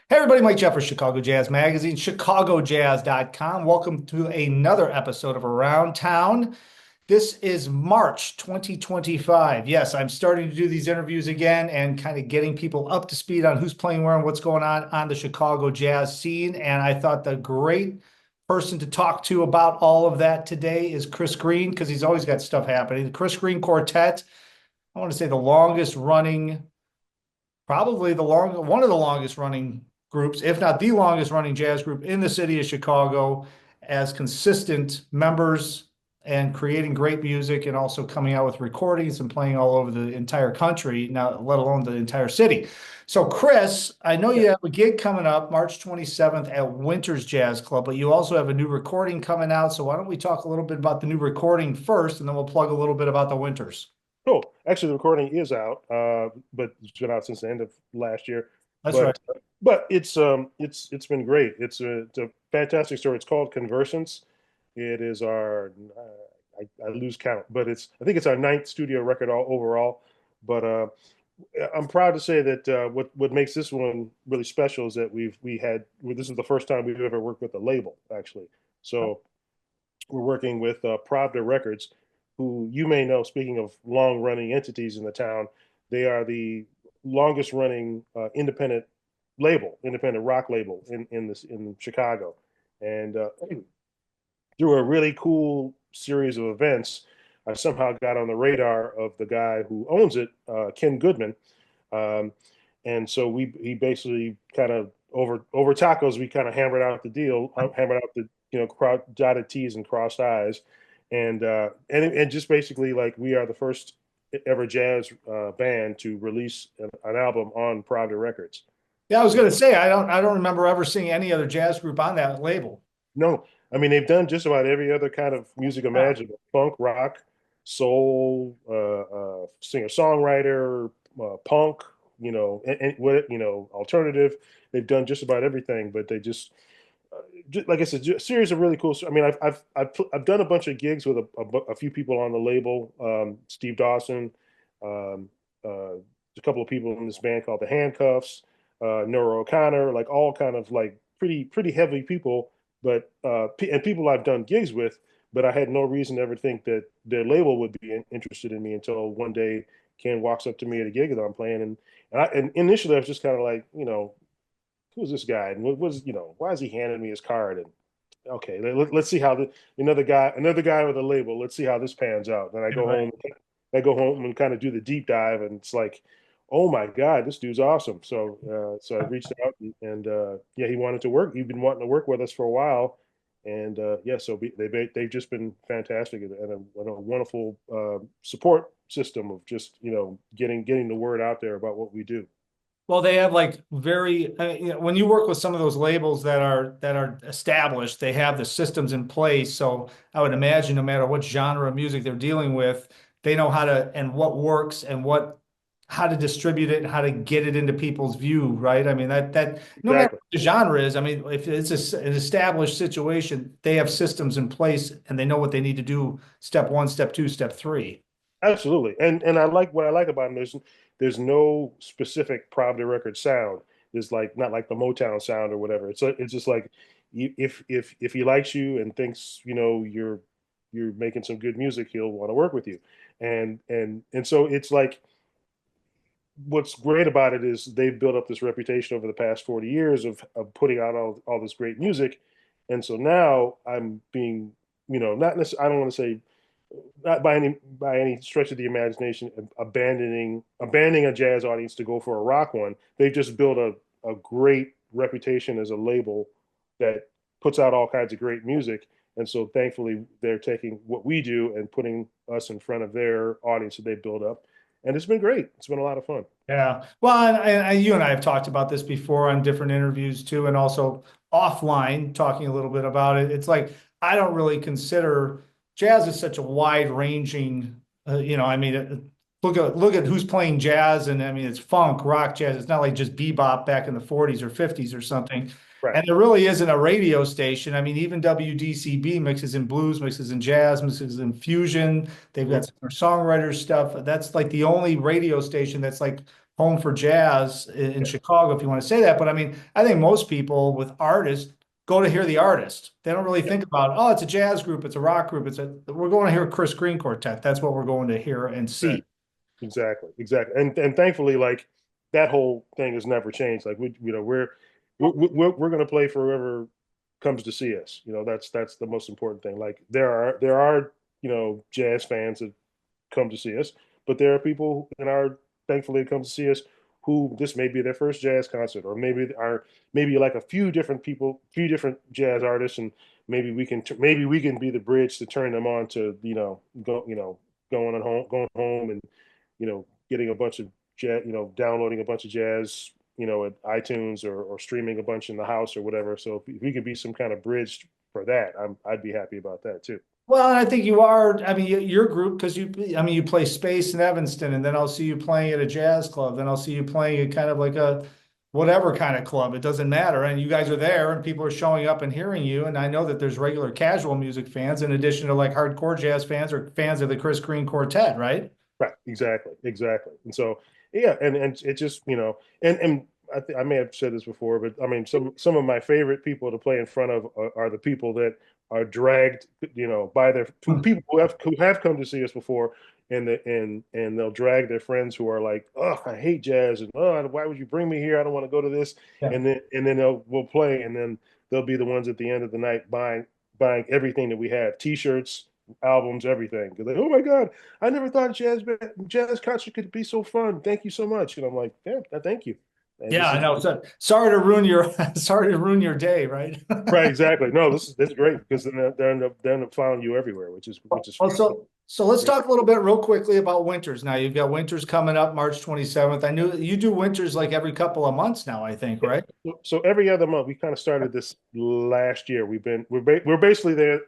Hey everybody, Mike Jeffers, Chicago Jazz Magazine, ChicagoJazz.com. Welcome to another episode of Around Town. This is March 2025. Yes, I'm starting to do these interviews again and kind of getting people up to speed on who's playing where and what's going on the Chicago jazz scene. And I thought the great person to talk to about all of that today is Chris Greene, because he's always got stuff happening. The Chris Greene Quartet, I want to say the longest running, probably one of the longest running groups, if not the longest running jazz group in the city of Chicago, as consistent members and creating great music and also coming out with recordings and playing all over the entire country, now let alone the entire city. So Chris, I know Yeah. you have a gig coming up March 27th at Winter's Jazz Club, but you also have a new recording coming out. So why don't we talk a little bit about the new recording first, and then we'll plug a little bit about the Winters. Cool. Actually, the recording is out, but it's been out since the end of last year. That's right. But it's been great. It's a fantastic story. It's called Conversance. It is our I lose count, but I think it's our ninth studio record all overall. But I'm proud to say that what makes this one really special is that this is the first time we've ever worked with a label actually. So we're working with Pravda Records, who you may know, speaking of long running entities in the town, they are the longest running independent rock label in Chicago. And through a really cool series of events, I somehow got on the radar of the guy who owns it, Ken Goodman. Um, and so he basically kind of over tacos, we kind of hammered out the deal, hammered out the dotted T's and crossed I's, and just basically like we are the first ever jazz band to release an album on Pravda Records. Yeah, I was going So to say I don't remember ever seeing any other jazz group on that label. no, I mean they've done just about every other kind of music Yeah. imaginable: funk, rock, soul, singer songwriter, punk, alternative. They've done just about everything, but they like I said, a series of really cool. I mean, I've done a bunch of gigs with a few people on the label, Steve Dawson, um, a couple of people in this band called the Handcuffs, Nora O'Connor, like all kind of like pretty heavy people, but and people I've done gigs with, but I had no reason to ever think that their label would be interested in me until one day Ken walks up to me at a gig that I'm playing, and initially I was just kind of like, who's this guy and what was why is he handing me his card? And okay, let's see how another guy with a label, let's see how this pans out. Then Yeah, right. I go home and kind of do the deep dive, and it's like, oh my god, this dude's awesome. So I reached out, and yeah, he wanted to work, he'd been wanting to work with us for a while. And yeah, so they've just been fantastic, and a wonderful support system of just getting the word out there about what we do. Well, they have like very when you work with some of those labels that are established, they have the systems in place. So I would imagine no matter what genre of music they're dealing with, they know how to and what works and what how to distribute it and how to get it into people's view, right? I mean that no matter Exactly. what the genre is, I mean if it's an established situation, they have systems in place and they know what they need to do, step one, step two, step three. Absolutely, and I like what I like about him. There's no specific Pravda record sound. There's like not like the Motown sound or whatever. It's just like if he likes you and thinks you're making some good music, he'll want to work with you. And so it's like what's great about it is they've built up this reputation over the past 40 years of putting out all this great music. And so now I'm being, not necessarily, I don't want to say not by any stretch of the imagination abandoning a jazz audience to go for a rock one. They've just built a great reputation as a label that puts out all kinds of great music. And so thankfully they're taking what we do and putting us in front of their audience that they built up. And it's been great. It's been a lot of fun. Yeah. Well, and you and I have talked about this before on different interviews too, and also offline talking a little bit about it. It's like I don't really consider jazz is such a wide ranging, I mean, look at who's playing jazz, and I mean it's funk, rock, jazz. It's not like just bebop back in the 40s or 50s or something. Right. And there really isn't a radio station. I mean, even WDCB mixes in blues, mixes in jazz, mixes in fusion. They've got Mhm. some songwriters stuff. That's like the only radio station that's like home for jazz in Yeah, Chicago, if you want to say that. But I mean, I think most people with artists go to hear the artist. They don't really yeah, think about, oh, it's a jazz group, it's a rock group, we're going to hear Chris Green Quartet. That's what we're going to hear and right. see. Exactly, exactly. And thankfully, like that whole thing has never changed. Like we're going to play for whoever comes to see us. That's the most important thing. Like there are jazz fans that come to see us, but there are people in our thankfully come to see us who this may be their first jazz concert, or maybe like a few different people, few different jazz artists, and maybe we can be the bridge to turn them on to going home and getting a bunch of jazz, downloading a bunch of jazz, at iTunes or streaming a bunch in the house or whatever. So if we could be some kind of bridge for that, I'd be happy about that too. Well, and I think you are. I mean, your group, because I mean, you play Space in Evanston, and then I'll see you playing at a jazz club. Then I'll see you playing at kind of like a whatever kind of club. It doesn't matter. And you guys are there, and people are showing up and hearing you. And I know that there's regular casual music fans, in addition to like hardcore jazz fans or fans of the Chris Green Quartet, right? Right, exactly, exactly. And so, yeah, and it just, and I may have said this before, but I mean, some of my favorite people to play in front of are the people that are dragged, by their people who have come to see us before, and they'll drag their friends who are like, oh, I hate jazz, and oh, why would you bring me here? I don't want to go to this, Yeah. and then we'll play, and then they'll be the ones at the end of the night buying everything that we have, T-shirts, albums, everything. They're like, oh my God, I never thought jazz concert could be so fun. Thank you so much. And I'm like, yeah, thank you. And Yeah, this I is know. So, sorry to ruin your sorry to ruin your day, right? right, exactly. No, this is great because then they end up following you everywhere, which is So let's great. talk a little bit real quickly about winters. Now you've got winters coming up March 27th. I knew you do winters like every couple of months now, I think, Yeah. right? So every other month, we kind of started this last year. We're basically there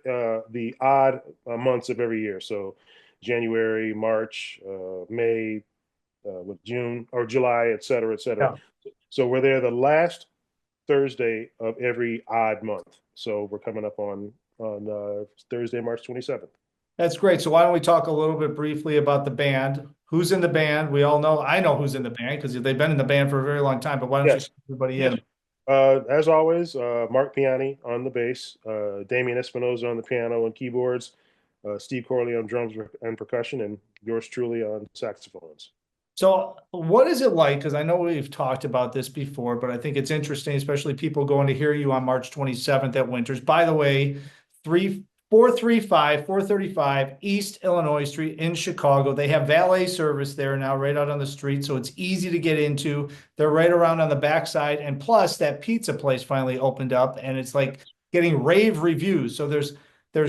the odd months of every year. So January, March, May, with June or July, et cetera, et cetera. Yeah. So we're there the last Thursday of every odd month. So we're coming up on Thursday, March 27th. That's great. So why don't we talk a little bit briefly about the band? Who's in the band? We all know, I know who's in the band because they've been in the band for a very long time, but why don't you Yes, fill everybody yes. in? As always, Mark Piani on the bass, Damian Espinoza on the piano and keyboards, Steve Corley on drums and percussion, and yours truly on saxophones. So, what is it like? Because I know we've talked about this before, but I think it's interesting, especially people going to hear you on March 27th at Winters. By the way, 435 East Illinois Street in Chicago. They have valet service there now, right out on the street. So it's easy to get into. They're right around on the backside. And plus, that pizza place finally opened up and it's like getting rave reviews. So there's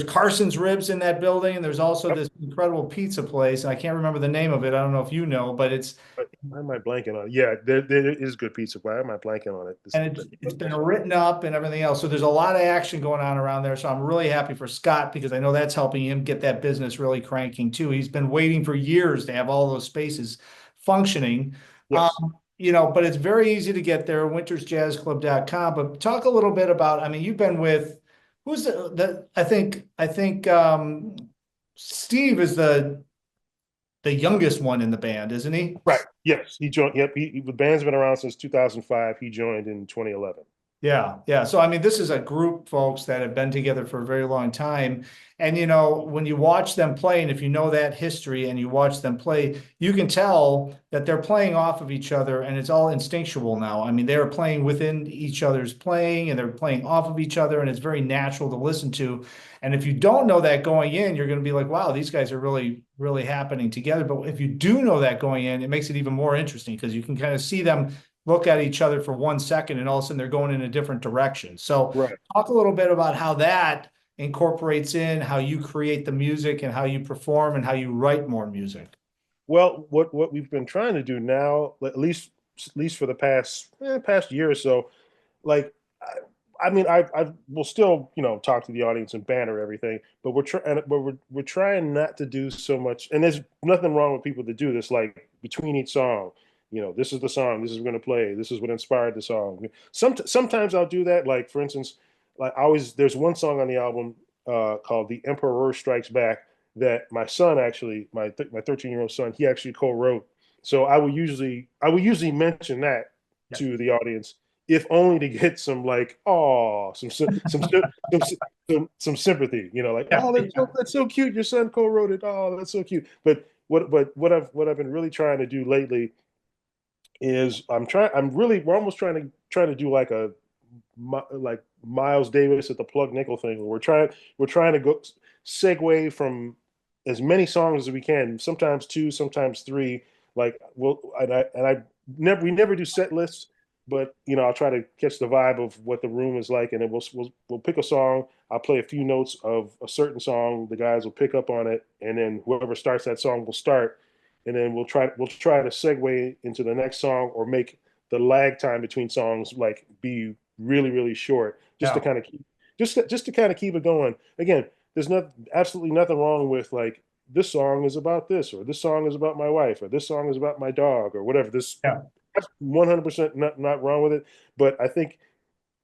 Carson's Ribs in that building, and there's also Yep. this incredible pizza place. I can't remember the name of it. I don't know if you know, but it's Why am I blanking on it? Yeah, there is good pizza. Why am I blanking on it? and it's been written up and everything else. So there's a lot of action going on around there. So I'm really happy for Scott because I know that's helping him get that business really cranking too. He's been waiting for years to have all those spaces functioning. Yes. But it's very easy to get there, wintersjazzclub.com. But talk a little bit about, I mean, you've been with who's I think Steve is the youngest one in the band, isn't he? Right. Yes. He joined. Yep. The band's been around since 2005. He joined in 2011. Yeah, yeah. So I mean, this is a group, folks, that have been together for a very long time. And when you watch them play, and if you know that history and you watch them play, you can tell that they're playing off of each other and it's all instinctual now. I mean, they're playing within each other's playing and they're playing off of each other, and it's very natural to listen to. And if you don't know that going in, you're going to be like, wow, these guys are really, really happening together. But if you do know that going in, it makes it even more interesting because you can kind of see them look at each other for 1 second and all of a sudden they're going in a different direction. So Right. talk a little bit about how that incorporates in how you create the music and how you perform and how you write more music. Well, what we've been trying to do now, at least for the past year or so, like I mean, I will still talk to the audience and banter everything, but we're trying not to do so much. And there's nothing wrong with people that do this. Like between each song, this is the song. This is going to play. This is what inspired the song. Sometimes I'll do that. Like for instance, like I always there's one song on the album called "The Emperor Strikes Back" that my son actually, my 13-year-old son, he actually co-wrote. So I would usually mention that Yeah. to the audience, if only to get some like, oh, some sympathy, like, Yeah. oh, that's so cute. Your son co-wrote it. Oh, that's so cute. But what I've been really trying to do lately is we're almost trying to do like like Miles Davis at the Plug Nickel thing. We're trying to go segue from as many songs as we can, sometimes two, sometimes three. Like we never do set lists, but I'll try to catch the vibe of what the room is like, and then we'll pick a song. I'll play a few notes of a certain song. The guys will pick up on it, and then whoever starts that song will start, and then we'll try to segue into the next song, or make the lag time between songs like be really really short, just to Yeah. kind of keep just to kind of keep it going. Again, there's absolutely nothing wrong with like, this song is about this, or this song is about my wife, or this song is about my dog, or whatever. Yeah. That's 100% not wrong with it. But I think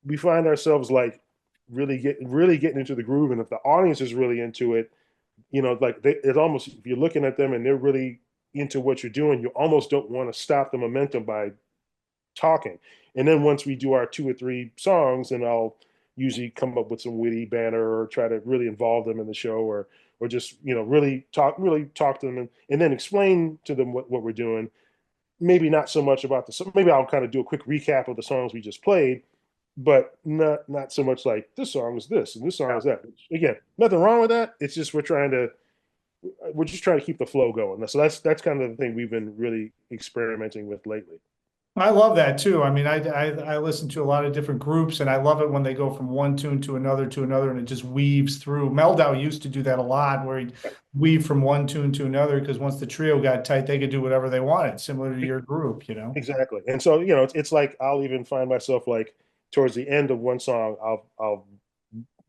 we find ourselves like really getting into the groove, and if the audience is really into it, like it's almost, if you're looking at them and they're really into what you're doing, you almost don't want to stop the momentum by talking. And then once we do our two or three songs, and I'll usually come up with some witty banter, or try to really involve them in the show, or just really talk to them, and then explain to them what we're doing. Maybe not so much about maybe I'll kind of do a quick recap of the songs we just played, but not so much like, this song is this and this song Yeah. is that. Again, nothing wrong with that. It's just we're just trying to keep the flow going. So that's kind of the thing we've been really experimenting with lately. I love that too. I mean, I listen to a lot of different groups, and I love it when they go from one tune to another, and it just weaves through. Meldau used to do that a lot, where he'd weave from one tune to another, because once the trio got tight, they could do whatever they wanted, similar to your group, you know? Exactly. And so, it's like, I'll even find myself like, towards the end of one song, I'll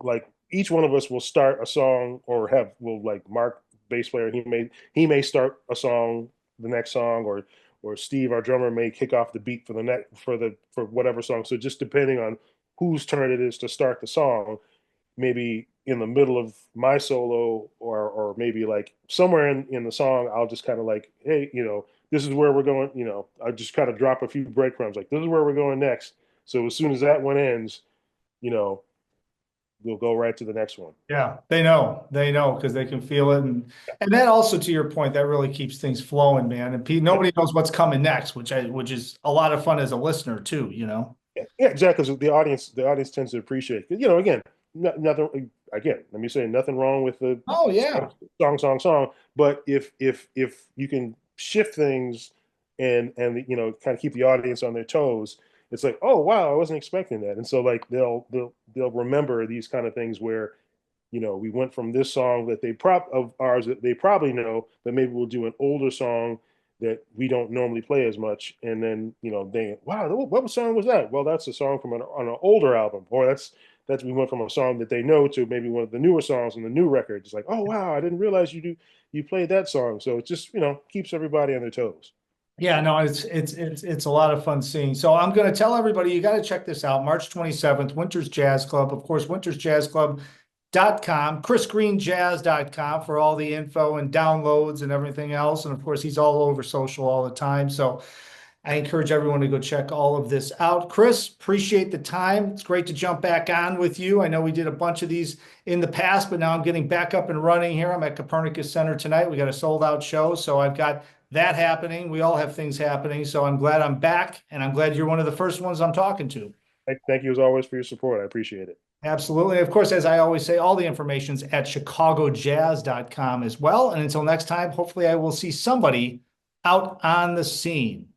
like, each one of us will start a song, or will like, Mark, bass player, he may start a song, the next song, or Steve, our drummer, may kick off the beat for whatever song. So just depending on whose turn it is to start the song, maybe in the middle of my solo, or maybe like somewhere in the song, I'll just kind of like, hey, this is where we're going. I just kind of drop a few breadcrumbs, like, this is where we're going next. So as soon as that one ends, you know, we'll go right to the next one. Yeah, they know because they can feel it, and that also, to your point, that really keeps things flowing, man. And Yeah, nobody knows what's coming next, which is a lot of fun as a listener too, you know? yeah, yeah, exactly. Because the audience tends to appreciate. Again, nothing. Again, let me say, nothing wrong with the Oh song, yeah. song. But if you can shift things, and kind of keep the audience on their toes, it's like, oh wow, I wasn't expecting that. And so like, they'll remember these kind of things, where we went from this song that of ours that they probably know, but maybe we'll do an older song that we don't normally play as much, and then they, wow, what song was that? Well, that's a song from on an older album, or that's we went from a song that they know to maybe one of the newer songs on the new record. It's like, oh wow, I didn't realize you played that song. So it just keeps everybody on their toes. Yeah, no, it's a lot of fun seeing. So I'm going to tell everybody, you got to check this out. March 27th, Winters Jazz Club. Of course, wintersjazzclub.com, chrisgreenejazz.com for all the info and downloads and everything else. And of course, he's all over social all the time. So I encourage everyone to go check all of this out. Chris, appreciate the time. It's great to jump back on with you. I know we did a bunch of these in the past, but now I'm getting back up and running here. I'm at Copernicus Center tonight. We got a sold out show. So I've got that happening. We all have things happening. So I'm glad I'm back, and I'm glad you're one of the first ones I'm talking to. Thank you as always for your support. I appreciate it. Absolutely. Of course, as I always say, all the information's at chicagojazz.com as well. And until next time, hopefully I will see somebody out on the scene.